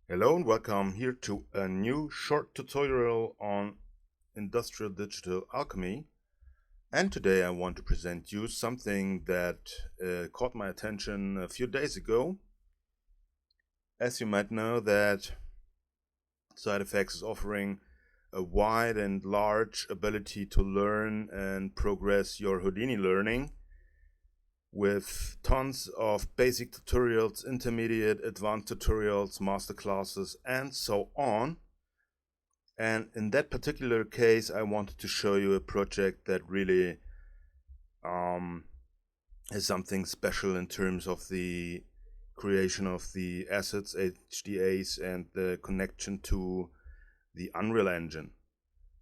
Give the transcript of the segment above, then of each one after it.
Hello and welcome here to a new short tutorial on industrial digital alchemy. And today I want to present you something that caught my attention a few days ago. As you might know, that Artefacts is offering a wide and large ability to learn and progress your Houdini learning with tons of basic tutorials, intermediate, advanced tutorials, masterclasses, and so on. And in that particular case, I wanted to show you a project that really is something special in terms of the creation of the assets, HDAs, and the connection to the Unreal Engine.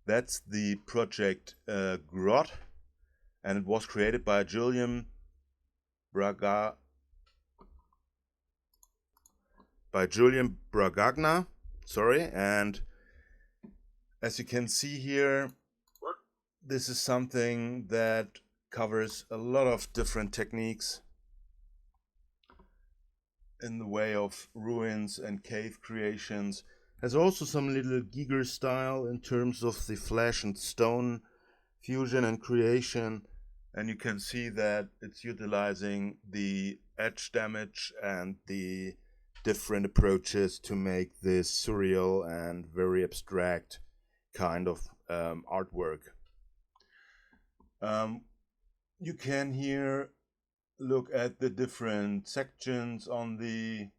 That's the project GROT, and it was created by Julian Bragagna, and as you can see here, this is something that covers a lot of different techniques in the way of ruins and cave creations. Has also some little Giger style in terms of the flesh and stone fusion and creation, and you can see that it's utilizing the edge damage and the different approaches to make this surreal and very abstract kind of artwork. You can here look at the different sections on the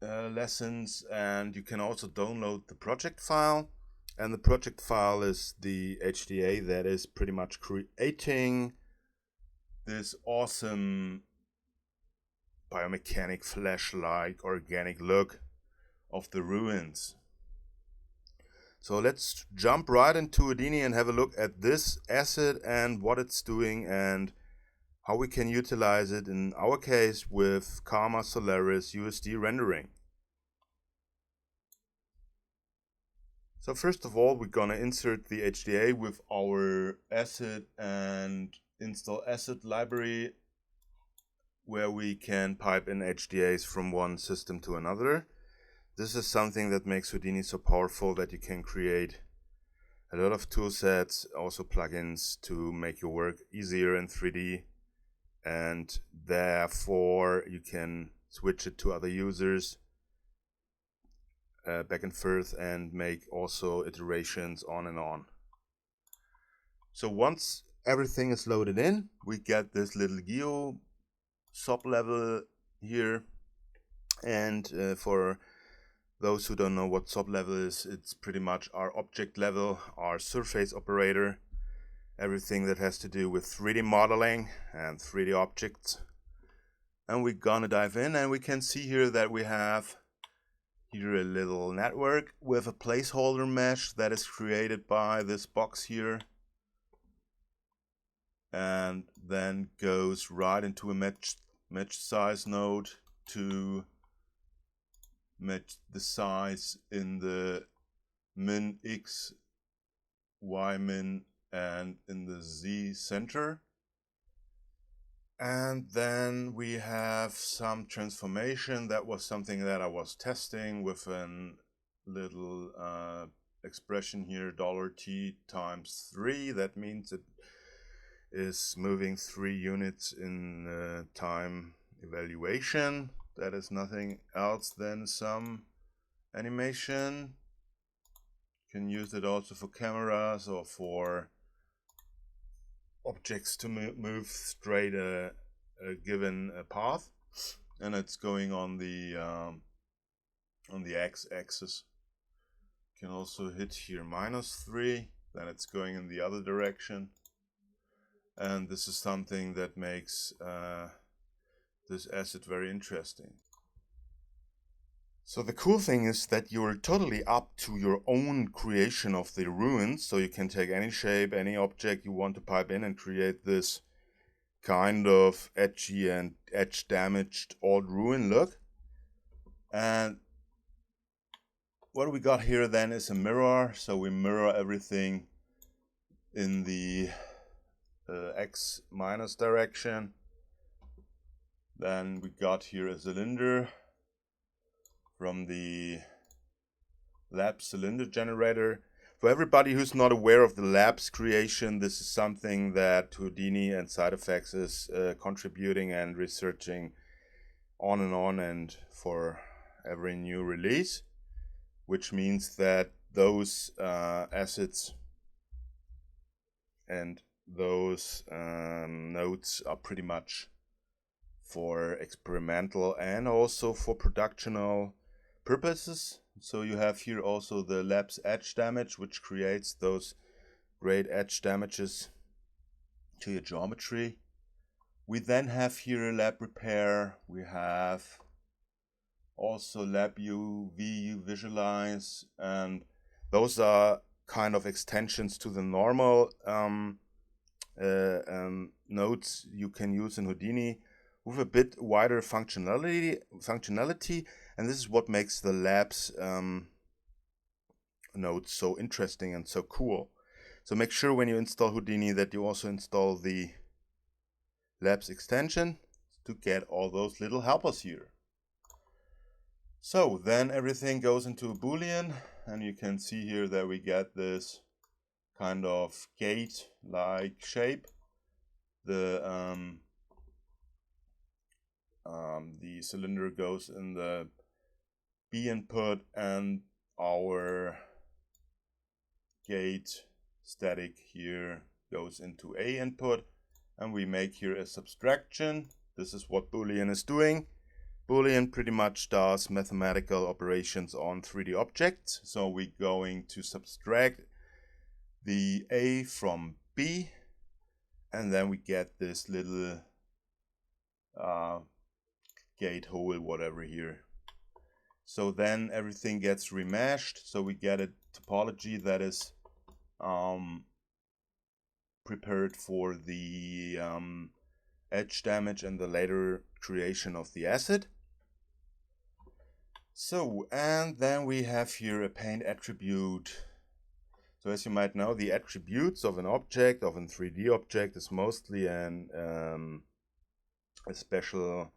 lessons, and you can also download the project file. And the project file is the HDA that is pretty much creating this awesome biomechanic flesh-like organic look of the ruins. So let's jump right into Houdini and have a look at this asset and what it's doing and how we can utilize it in our case with Karma Solaris USD rendering. So first of all, we're gonna insert the HDA with our asset and install asset library, where we can pipe in HDAs from one system to another. This is something that makes Houdini so powerful that you can create a lot of tool sets, also plugins to make your work easier in 3D, and therefore you can switch it to other users back and forth and make also iterations on and on. So once everything is loaded in, we get this little geo sub level here, and for those who don't know what sub level is, it's pretty much our object level, our surface operator, everything that has to do with 3D modeling and 3D objects. And we're gonna dive in, and we can see here that we have here a little network with a placeholder mesh that is created by this box here, and then goes right into a match size node to match the size in the min x, y min, and in the z center. And then we have some transformation. That was something that I was testing with a little expression here, $t times 3. That means it is moving 3 units in time evaluation. That is nothing else than some animation. You can use it also for cameras or for objects to move straight a given path, and it's going on the x-axis. You can also hit here -3, then it's going in the other direction, and this is something that makes this asset very interesting. So the cool thing is that you're totally up to your own creation of the ruins, so you can take any shape, any object you want to pipe in and create this kind of edgy and edge damaged old ruin look. And what we got here then is a mirror, so we mirror everything in the x minus direction. Then we got here a cylinder lab cylinder generator. For everybody who's not aware of the labs creation, this is something that Houdini and Artefacts is contributing and researching on and for every new release, which means that those assets and those nodes are pretty much for experimental and also for productional purposes. So you have here also the lab's edge damage, which creates those great edge damages to your geometry. We then have here a lab repair. We have also lab UV visualize, and those are kind of extensions to the normal nodes you can use in Houdini with a bit wider functionality, and this is what makes the labs nodes so interesting and so cool. So make sure when you install Houdini that you also install the labs extension to get all those little helpers here. So then everything goes into a Boolean, and you can see here that we get this kind of gate-like shape. The cylinder goes in the B input, and our gate static here goes into A input, and we make here a subtraction. This is what Boolean is doing. Boolean pretty much does mathematical operations on 3D objects. So we're going to subtract the A from B, and then we get this little gate hole, whatever here. So then everything gets remeshed. So we get a topology that is prepared for the edge damage and the later creation of the asset. So, and then we have here a paint attribute. So as you might know, the attributes of an object, of a 3D object, is mostly a special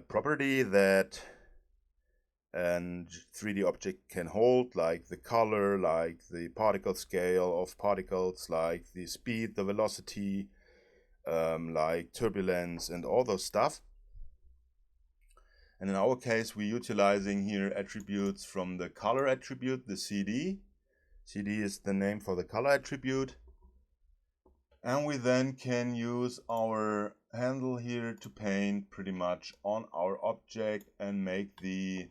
property that a 3D object can hold, like the color, like the particle scale of particles, like the speed, the velocity, like turbulence and all those stuff. And in our case, we're utilizing here attributes from the color attribute, the CD. CD is the name for the color attribute. And we then can use our handle here to paint pretty much on our object and make the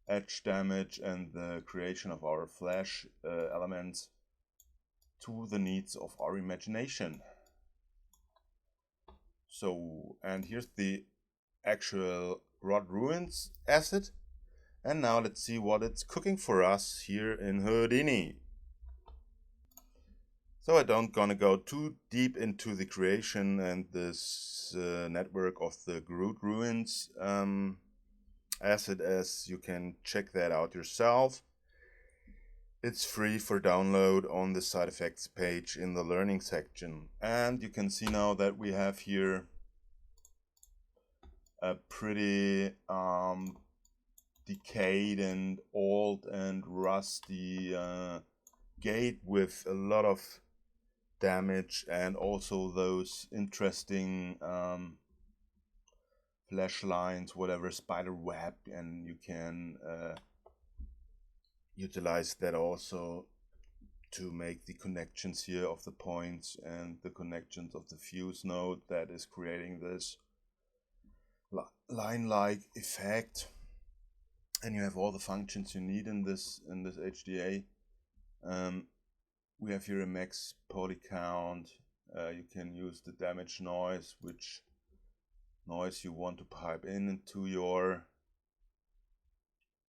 edge damage and the creation of our flash elements to the needs of our imagination. So, and here's the actual GROT Ruins asset. And now let's see what it's cooking for us here in Houdini. So I don't gonna go too deep into the creation and this network of the GROT Ruins asset, as you can check that out yourself. It's free for download on the side effects page in the learning section. And you can see now that we have here a pretty decayed and old and rusty gate with a lot of damage, and also those interesting flash lines, whatever, spider web, and you can utilize that also to make the connections here of the points and the connections of the fuse node that is creating this line-like effect. And you have all the functions you need in this HDA. We have here a max poly count. You can use the damage noise, which noise you want to pipe into your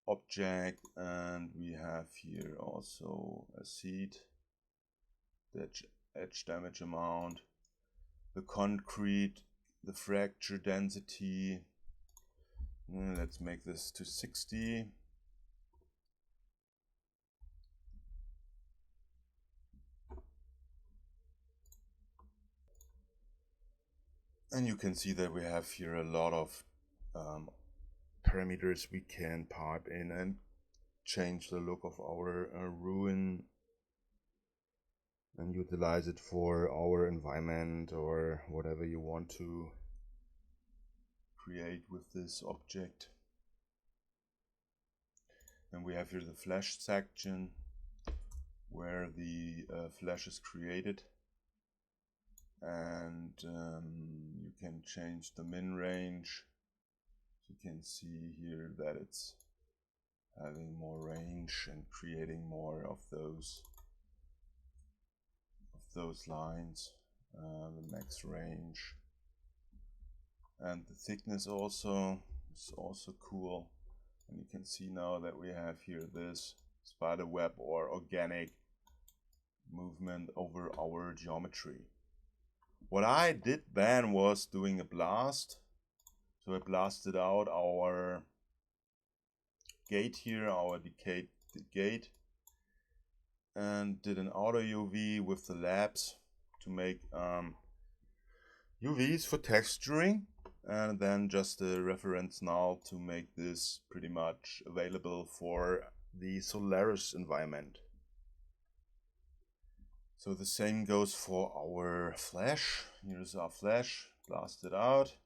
object. And we have here also a seed, the edge damage amount, the concrete, the fracture density. Let's make this to 60. And you can see that we have here a lot of parameters we can pipe in and change the look of our ruin and utilize it for our environment or whatever you want to create with this object. And we have here the flash section where the flash is created, and you can change the min range. You can see here that it's having more range and creating more of those lines, the max range, and the thickness also is also cool. And you can see now that we have here this spider web or organic movement over our geometry. What I did then was doing a blast. So I blasted out our gate here, our decayed gate, and did an auto UV with the labs to make UVs for texturing, and then just a reference now to make this pretty much available for the Solaris environment. So the same goes for our flash. Here's our flash blasted out,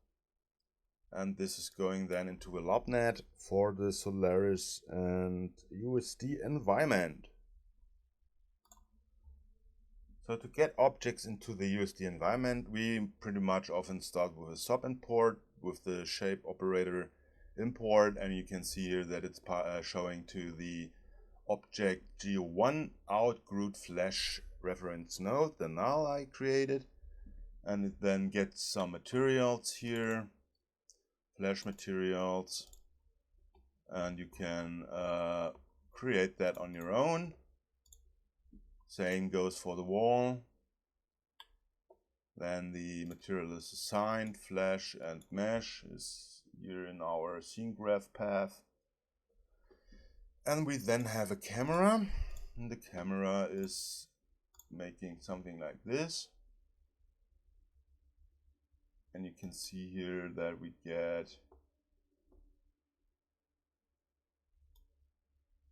and this is going then into a LobNet for the Solaris and USD environment. So to get objects into the USD environment, we pretty much often start with a sub import with the shape operator import, and you can see here that it's showing to the object geo1 out GROT flash reference node, the null I created, and it then gets some materials here, flash materials, and you can create that on your own. Same goes for the wall. Then the material is assigned, flash and mesh is here in our scene graph path. And we then have a camera, and the camera is making something like this. And you can see here that we get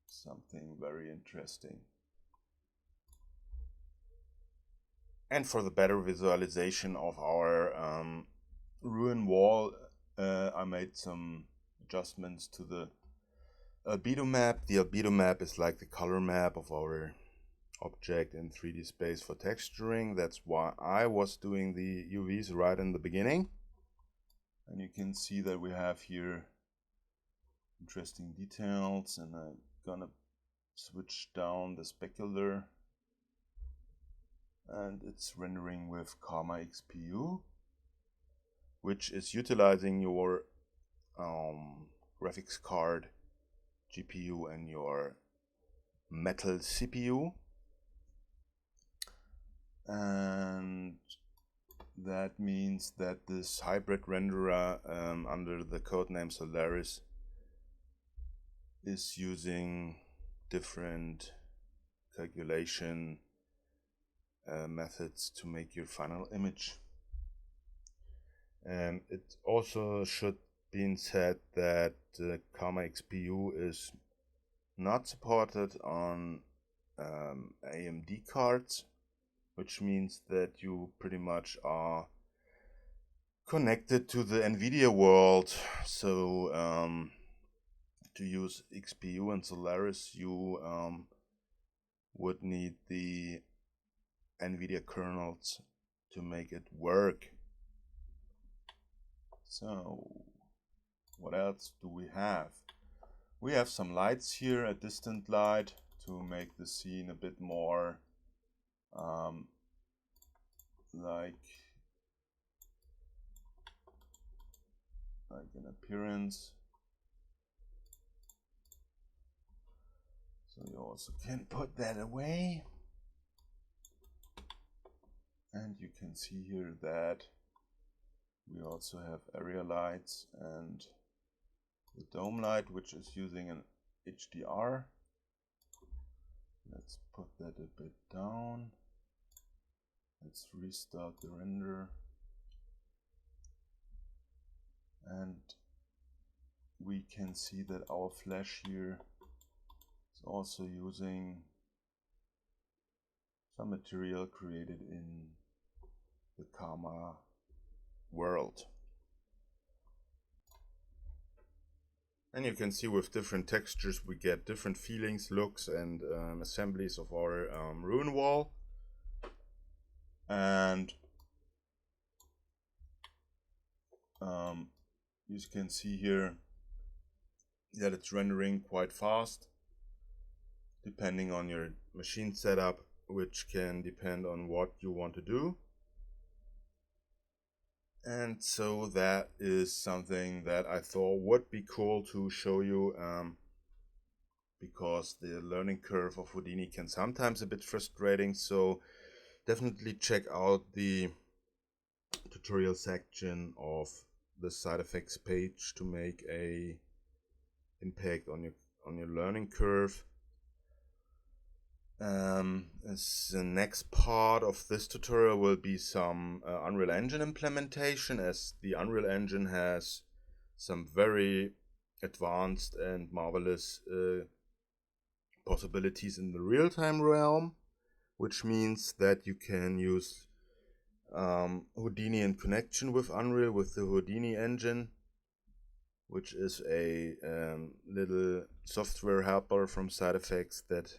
something very interesting. And for the better visualization of our ruin wall, I made some adjustments to the albedo map. The albedo map is like the color map of our object in 3D space for texturing. That's why I was doing the UVs right in the beginning. And you can see that we have here interesting details, and I'm gonna switch down the specular, and it's rendering with Karma XPU, which is utilizing your graphics card, GPU, and your metal CPU. And that means that this hybrid renderer under the codename Solaris is using different calculation methods to make your final image. And it also should be said that the Karma XPU is not supported on AMD cards, which means that you pretty much are connected to the NVIDIA world. So to use XPU and Solaris, you would need the NVIDIA kernels to make it work. So what else do we have? We have some lights here, a distant light to make the scene a bit more like an appearance. So you also can put that away. And you can see here that we also have area lights and the dome light, which is using an HDR. Let's put that a bit down. Let's restart the render. we can see that our flash here is also using some material created in the Karma world. And you can see with different textures we get different feelings, looks, and assemblies of our rune wall. And you can see here that it's rendering quite fast, depending on your machine setup, which can depend on what you want to do. And so that is something that I thought would be cool to show you, because the learning curve of Houdini can sometimes a bit frustrating. So definitely check out the tutorial section of the side effects page to make a impact on your learning curve. As the next part of this tutorial will be some Unreal Engine implementation, as the Unreal Engine has some very advanced and marvelous possibilities in the real-time realm, which means that you can use Houdini in connection with Unreal with the Houdini engine, which is a little software helper from Side Effects that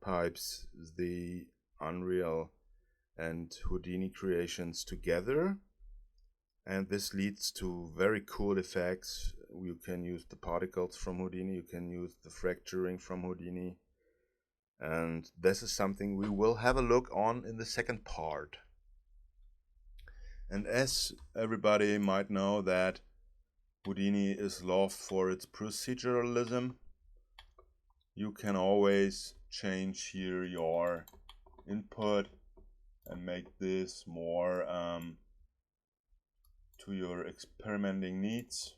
pipes the Unreal and Houdini creations together, and this leads to very cool effects. You can use the particles from Houdini, you can use the fracturing from Houdini, and this is something we will have a look on in the second part. And as everybody might know, that Houdini is loved for its proceduralism, you can always change here your input and make this more to your experimenting needs.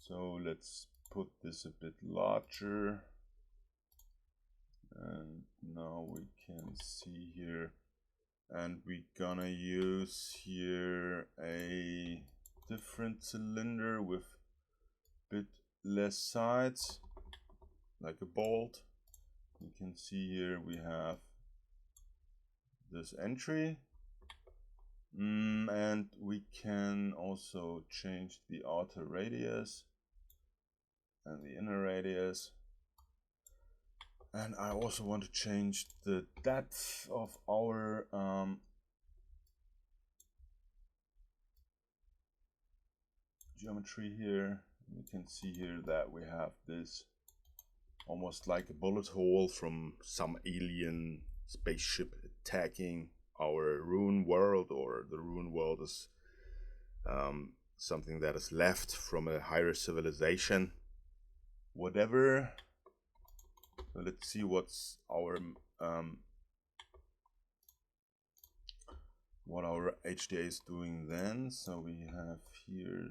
So let's put this a bit larger, and now we can see here, and we're gonna use here a different cylinder with a bit less sides, like a bolt. You can see here we have this entry, and we can also change the outer radius and the inner radius. And I also want to change the depth of our geometry here. You can see here that we have this almost like a bullet hole from some alien spaceship attacking our rune world, or the rune world is something that is left from a higher civilization, whatever. So let's see what's our what our HDA is doing then. So we have here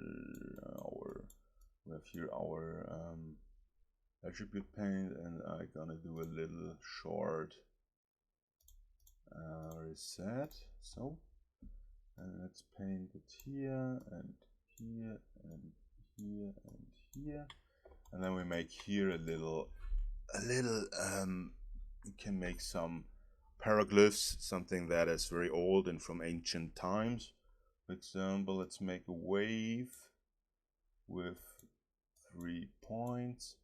our attribute paint, and I'm gonna do a little short reset. So, and let's paint it here and here and here and here, and then we make here a little you can make some paraglyphs, something that is very old and from ancient times. For example, let's make a wave with 3 points,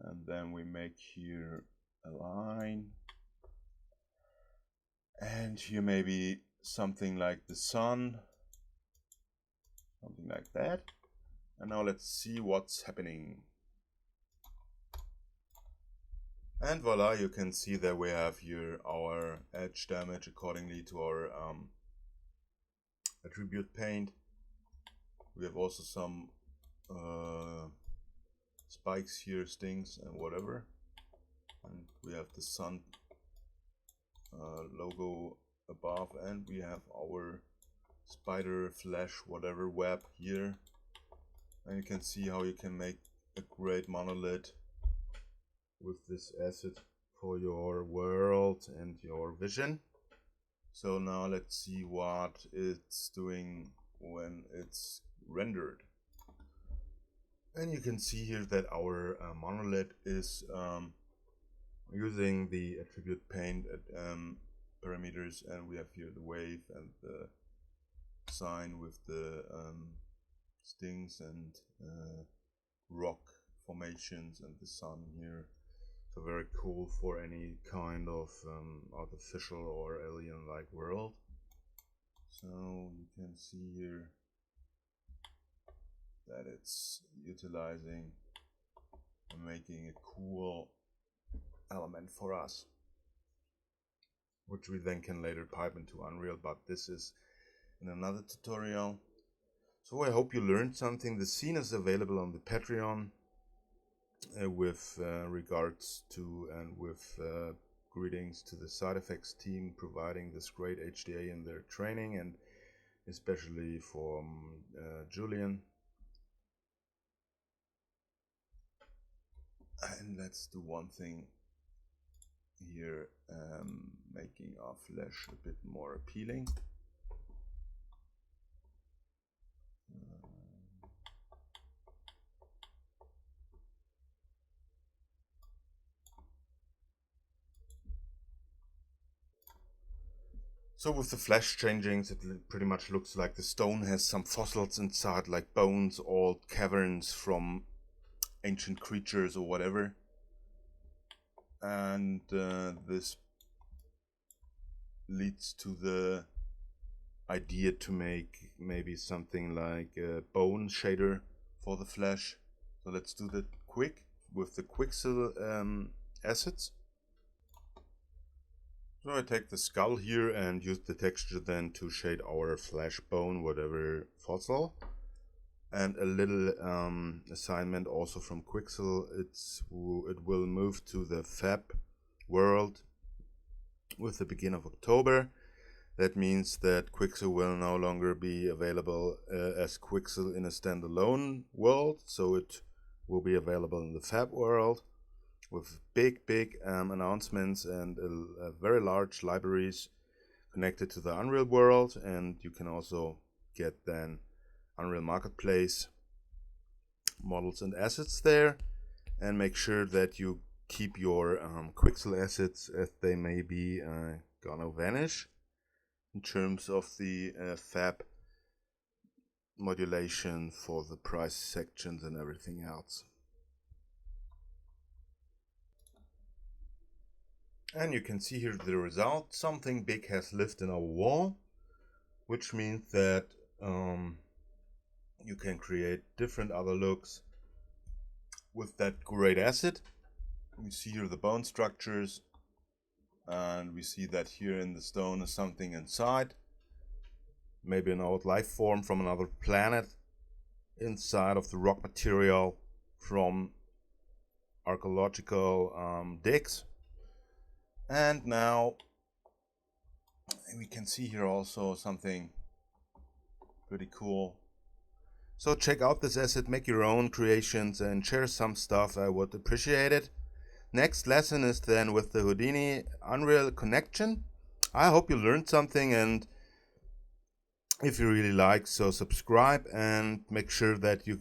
and then we make here a line, and here maybe something like the sun, something like that. And now let's see what's happening. And voila, you can see that we have here our edge damage accordingly to our attribute paint. We have also some spikes here, stings and whatever. And we have the sun logo above, and we have our spider flash whatever web here. And you can see how you can make a great monolith with this asset for your world and your vision. So now let's see what it's doing when it's rendered. And you can see here that our monolith is using the attribute paint parameters, and we have here the wave and the sign with the stings and rock formations and the sun here. So very cool for any kind of artificial or alien-like world. So you can see here that it's utilizing and making a cool element for us, which we then can later pipe into Unreal, but this is in another tutorial. So I hope you learned something. The scene is available on the Patreon with regards to and with greetings to the Side Effects team providing this great HDA in their training, and especially from Julian. And let's do one thing here, making our flesh a bit more appealing. So with the flesh changings, it pretty much looks like the stone has some fossils inside, like bones, old caverns from ancient creatures or whatever. And this leads to the idea to make maybe something like a bone shader for the flesh. So let's do that quick with the Quixel assets. So I take the skull here and use the texture then to shade our flesh, bone, whatever fossil. And a little assignment also from Quixel. It will move to the Fab world with the beginning of October. That means that Quixel will no longer be available as Quixel in a standalone world. So it will be available in the Fab world with big announcements and very large libraries connected to the Unreal world. And you can also get then Unreal Marketplace models and assets there, and make sure that you keep your Quixel assets, as they may be gonna vanish in terms of the Fab modulation for the price sections and everything else. And you can see here the result. Something big has lived in our wall, which means that you can create different other looks with that great asset. We see here the bone structures, and we see that here in the stone is something inside, maybe an old life form from another planet inside of the rock material from archaeological digs. And now we can see here also something pretty cool. So check out this asset, make your own creations and share some stuff. I would appreciate it. Next lesson is then with the Houdini Unreal connection. I hope you learned something, and if you really like, so subscribe and make sure that you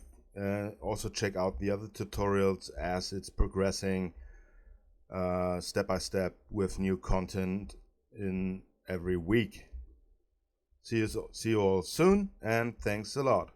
also check out the other tutorials as it's progressing step by step with new content in every week. See you all soon, and thanks a lot.